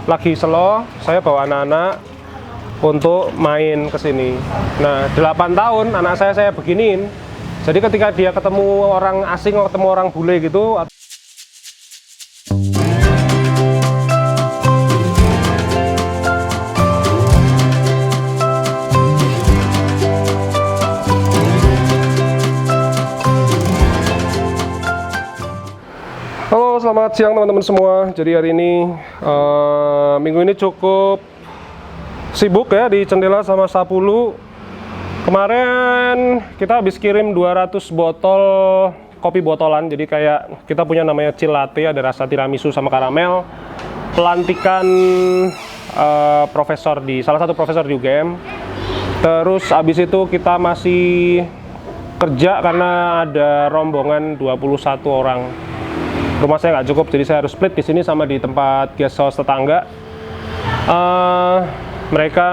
lagi slow, saya bawa anak-anak untuk main ke sini. Nah, 8 tahun anak saya beginiin. Jadi ketika dia ketemu orang asing, ketemu orang bule gitu. Halo, selamat siang teman-teman semua. Jadi hari ini minggu ini cukup sibuk ya di Cendela sama Sapulu. Kemarin kita habis kirim 200 botol kopi botolan. Jadi kayak kita punya namanya Chill Latte, ada rasa tiramisu sama karamel. Pelantikan salah satu profesor di UGM. Terus habis itu kita masih kerja karena ada rombongan 21 orang. Rumah saya nggak cukup, jadi saya harus split di sini sama di tempat guest house tetangga. Mereka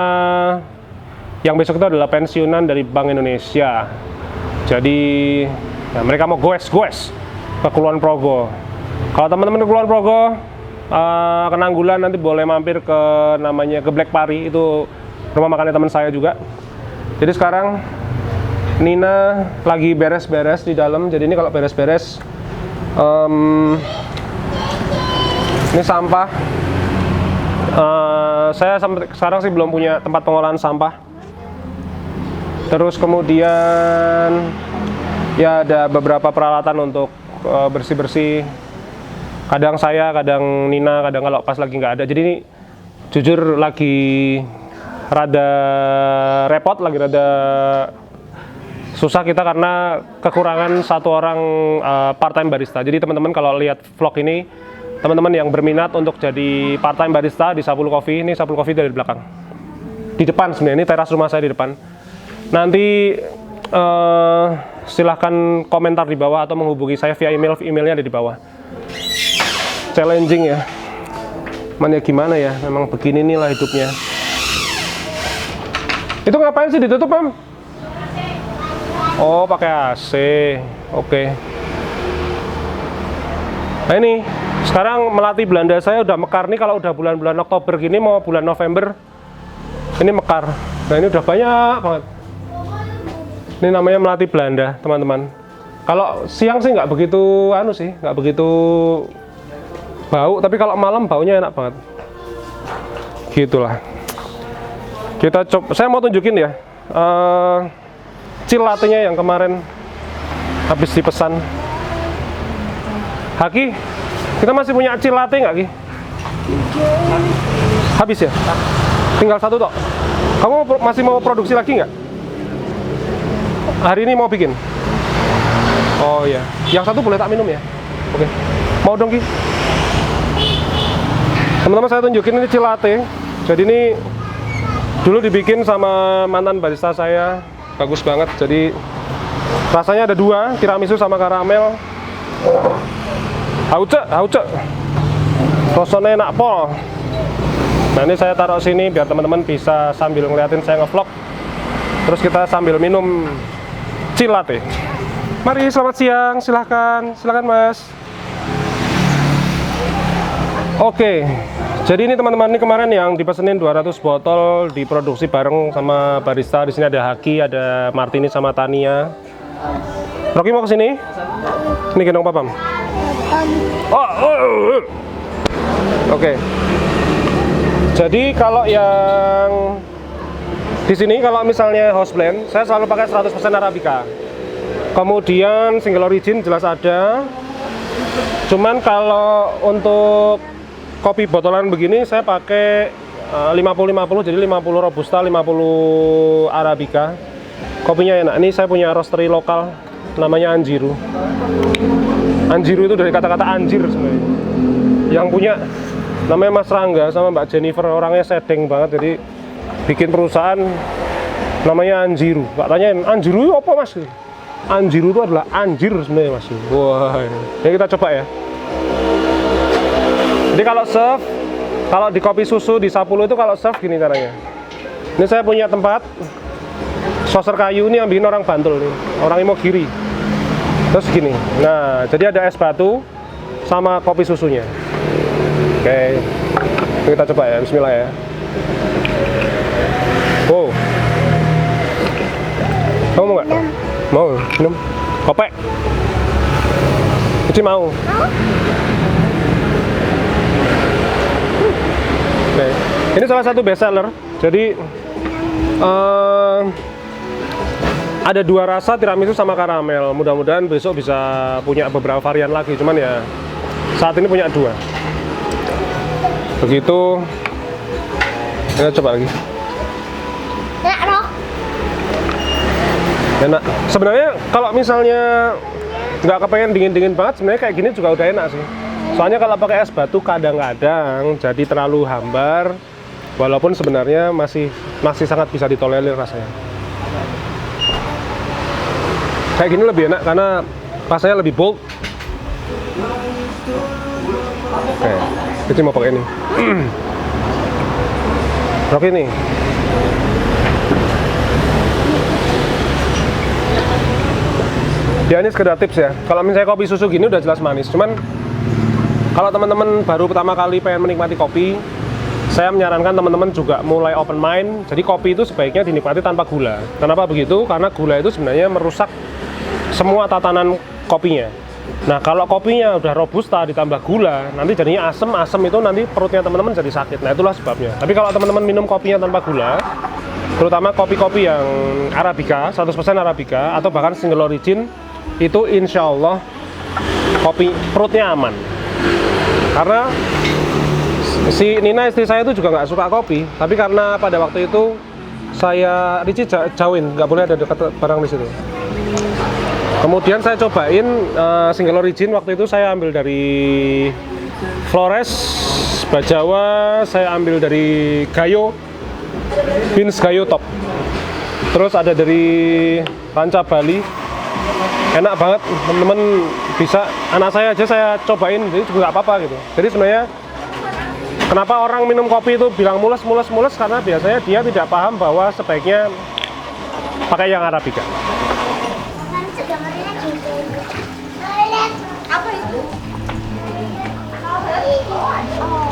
yang besok itu adalah pensiunan dari Bank Indonesia. Jadi ya, mereka mau goes ke Kulon Progo. Kalau teman-teman ke Kulon Progo, ke Nanggulan, nanti boleh mampir ke namanya Geblek Pari, itu rumah makannya teman saya juga. Jadi sekarang Nina lagi beres-beres di dalam. Jadi ini kalau beres-beres, ini sampah. Saya sampai sekarang sih belum punya tempat pengolahan sampah. Terus kemudian ya ada beberapa peralatan untuk bersih-bersih. Kadang saya, kadang Nina, kadang kalau pas lagi nggak ada. Jadi ini jujur lagi rada repot, lagi rada susah kita karena kekurangan satu orang part-time barista. Jadi teman-teman kalau lihat vlog ini, teman-teman yang berminat untuk jadi part-time barista di Sapulu Coffee, ini Sapulu Coffee dari belakang. Di depan sebenarnya, ini teras rumah saya di depan. Nanti silahkan komentar di bawah atau menghubungi saya via email, emailnya ada di bawah. Challenging ya. Ya gimana ya, memang begini nih lah hidupnya. Itu ngapain sih ditutup, Pam? Oh, pakai AC. Oke. Nah ini, sekarang melati Belanda saya udah mekar nih. Kalau udah bulan-bulan Oktober gini, mau bulan November, ini mekar. Nah ini udah banyak banget. Ini namanya melati Belanda, teman-teman. Kalau siang sih nggak begitu, nggak begitu bau. Tapi kalau malam baunya enak banget. Gitulah. Kita coba. Saya mau tunjukin ya. Chill Latte-nya yang kemarin habis dipesan. Haki, kita masih punya Chill Latte nggak, Ki? Habis ya? Tinggal satu toh. Kamu masih mau produksi lagi nggak? Hari ini mau bikin? Oh iya. Yang satu boleh tak minum ya? Oke. Mau dong, Ki? Teman-teman, saya tunjukin ini Chill Latte. Jadi ini dulu dibikin sama mantan barista saya. Bagus banget. Jadi rasanya ada dua, tiramisu sama karamel. Hauce. Rasanya enak pol. Nah ini saya taruh sini biar teman-teman bisa sambil ngeliatin saya ngevlog. Terus kita sambil minum Chill Latte. Mari, selamat siang. Silahkan Mas. Oke. Jadi ini teman-teman, ini kemarin yang dipesenin 200 botol diproduksi bareng sama barista. Di sini ada Haki, ada Martini sama Tania. Rocky mau kesini? Ini gendong papam. Oke. Jadi kalau yang di sini, kalau misalnya house blend, saya selalu pakai 100% Arabica. Kemudian single origin jelas ada. Cuman kalau untuk kopi botolan begini saya pakai 50-50, jadi 50 Robusta, 50 Arabica. Kopinya enak. Ini saya punya roastery lokal namanya Anjiru. Anjiru itu dari kata-kata anjir sebenarnya. Yang punya namanya Mas Rangga sama Mbak Jennifer, orangnya sedeng banget, jadi bikin perusahaan namanya Anjiru. Pak tanyain, Anjiru itu apa, Mas? Anjiru itu adalah anjir sebenarnya, Mas. Wah, ini kita coba ya. Jadi kalau serve, kalau di kopi susu di Sapulu itu kalau serve gini caranya. Ini saya punya tempat saucer kayu, ini yang bikin orang Bantul nih, orang Imogiri. Terus gini. Nah, jadi ada es batu sama kopi susunya. Oke. Kita coba ya, bismillah ya. Wow. Kamu mau nggak? Mau, minum. Kopek. Cici mau. Oke. Ini salah satu best seller. Jadi ada 2 rasa tiramisu sama karamel. Mudah-mudahan besok bisa punya beberapa varian lagi. Cuman ya saat ini punya 2. Begitu. Kita coba lagi. Enak. Sebenarnya kalau misalnya nggak kepengen dingin-dingin banget, sebenarnya kayak gini juga udah enak sih. Soalnya kalau pakai es batu kadang-kadang jadi terlalu hambar. Walaupun sebenarnya masih sangat bisa ditolerir rasanya. Kayak gini lebih enak karena rasanya lebih bold. Oke, kita mau pakai ini. Oke nih. Ya ini sekedar tips ya. Kalau misalnya kopi susu gini udah jelas manis. Cuman kalau teman-teman baru pertama kali pengen menikmati kopi, saya menyarankan teman-teman juga mulai open mind. Jadi kopi itu sebaiknya dinikmati tanpa gula. Kenapa begitu? Karena gula itu sebenarnya merusak semua tatanan kopinya. Nah kalau kopinya udah robusta ditambah gula, nanti jadinya asam itu nanti perutnya teman-teman jadi sakit. Nah itulah sebabnya. Tapi kalau teman-teman minum kopinya tanpa gula, terutama kopi-kopi yang Arabica, 100% Arabica atau bahkan single origin, itu insya Allah kopi perutnya aman. Karena si Nina istri saya itu juga nggak suka kopi, tapi karena pada waktu itu Richie jauhin, nggak boleh ada dekat barang di situ. Kemudian saya cobain single origin, waktu itu saya ambil dari Flores, Bajawa, saya ambil dari Gayo, Beans Gayo Top. Terus ada dari Ranca Bali. Enak banget, teman-teman bisa, anak saya aja saya cobain, jadi juga nggak apa-apa gitu. Jadi sebenarnya kenapa orang minum kopi itu bilang mules, karena biasanya dia tidak paham bahwa sebaiknya pakai yang Arabica. Apa itu?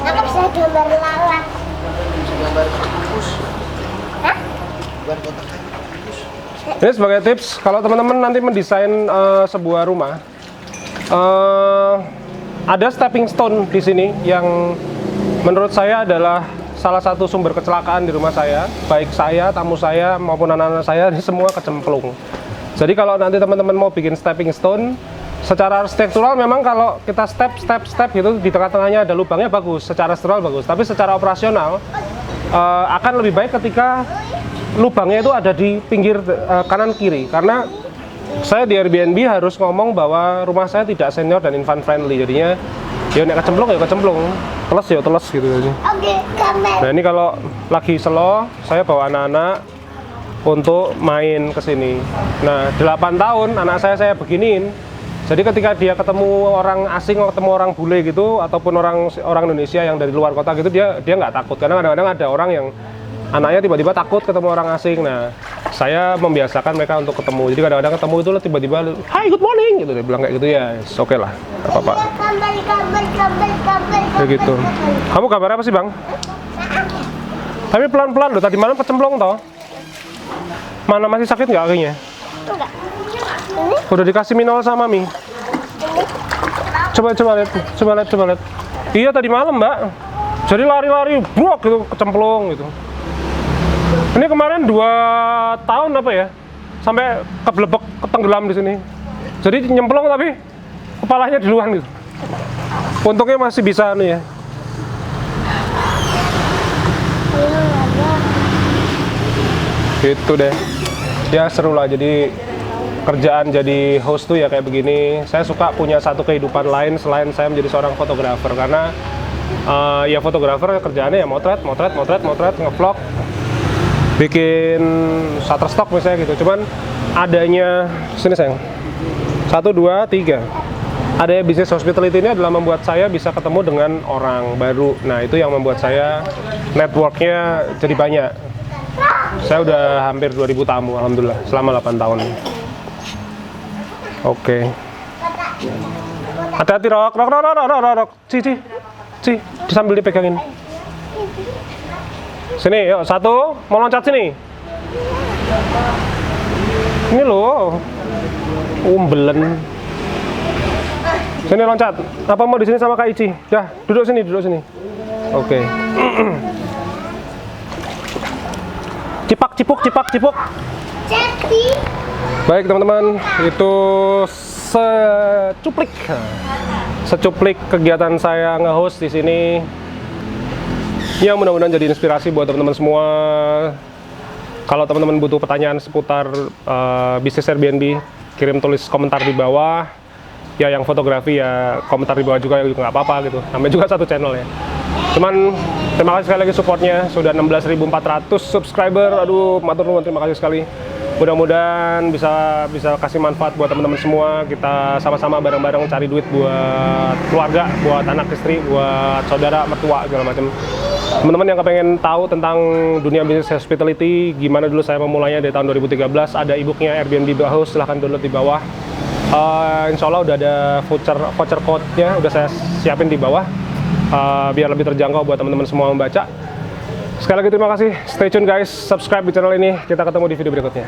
Aku bisa gambar lalat. Bisa gambar tikus. Hah? Gambar kotak tikus. Ini sebagai tips, kalau teman-teman nanti mendesain sebuah rumah, ada stepping stone di sini yang menurut saya adalah salah satu sumber kecelakaan di rumah saya. Baik saya, tamu saya, maupun anak-anak saya, ini semua kecemplung. Jadi kalau nanti teman-teman mau bikin stepping stone, secara arsitektural memang kalau kita step gitu, di tengah-tengahnya ada lubangnya bagus, secara struktural bagus. Tapi secara operasional akan lebih baik ketika lubangnya itu ada di pinggir kanan kiri. Karena saya di Airbnb harus ngomong bahwa rumah saya tidak senior dan infant friendly. Jadinya ya nek kecemplung ya kecemplung, teles ya teles gitu aja. Oke, gambar. Nah ini kalau lagi slow, saya bawa anak-anak untuk main ke sini. Nah 8 tahun anak saya beginiin. Jadi ketika dia ketemu orang asing, ketemu orang bule gitu, ataupun orang Indonesia yang dari luar kota gitu, dia nggak takut. Karena kadang-kadang ada orang yang anaknya tiba-tiba takut ketemu orang asing. Nah saya membiasakan mereka untuk ketemu. Jadi kadang-kadang ketemu itu tiba-tiba, "Hi, good morning," gitu dia bilang kayak gitu ya. Oke lah, apa-apa. Kayak gitu. Kamu kabar apa sih bang? Tapi pelan-pelan loh. Tadi malam kecemplung toh. Mana masih sakit nggak kakinya? Enggak. Ini? Udah dikasih minol sama Mami. Coba lihat. Iya tadi malam mbak. Jadi lari-lari, brok gitu, kecemplung gitu. Ini kemarin 2 tahun apa ya? Sampai keblebek, ketenggelam di sini. Jadi nyemplung tapi kepalanya di luar gitu. Untungnya masih bisa nih ya. Gitu deh. Ya seru lah, jadi kerjaan jadi host tuh ya kayak begini. Saya suka punya satu kehidupan lain selain saya menjadi seorang fotografer, karena ya fotografer kerjaannya ya motret, ngevlog, bikin shutterstock misalnya gitu. Cuman adanya sini sayang, 1, 2, 3, adanya bisnis hospitality ini adalah membuat saya bisa ketemu dengan orang baru. Nah itu yang membuat saya networknya jadi banyak. Saya udah hampir 2000 tamu alhamdulillah selama 8 tahun. Oke. Hati-hati rok. Ci, sambil dipegangin. Sini, yuk, satu. Mau loncat sini. Ini loh. Umbelen. Sini loncat. Apa mau di sini sama Kak Ici? Ya, duduk sini, duduk sini. Oke. Cipak, cipuk, cipak, cipuk. Jadi Baik teman-teman, itu secuplik kegiatan saya nge-host di sini. Ya mudah-mudahan jadi inspirasi buat teman-teman semua. Kalau teman-teman butuh pertanyaan seputar bisnis Airbnb, kirim tulis komentar di bawah. Ya yang fotografi ya komentar di bawah juga nggak apa-apa gitu. Namanya juga satu channel ya. Cuman terima kasih sekali lagi supportnya, sudah 16.400 subscriber. Aduh, matur nuwun, terima kasih sekali. Mudah-mudahan bisa kasih manfaat buat teman-teman semua. Kita sama-sama bareng-bareng cari duit buat keluarga, buat anak istri, buat saudara, mertua, segala macam. Teman-teman yang kepengen tahu tentang dunia bisnis hospitality, gimana dulu saya memulainya dari tahun 2013, ada e-booknya Airbnb House, silahkan download di bawah. Insya Allah udah ada voucher code-nya, udah saya siapin di bawah, biar lebih terjangkau buat teman-teman semua membaca. Sekali lagi terima kasih, stay tune guys, subscribe di channel ini, kita ketemu di video berikutnya.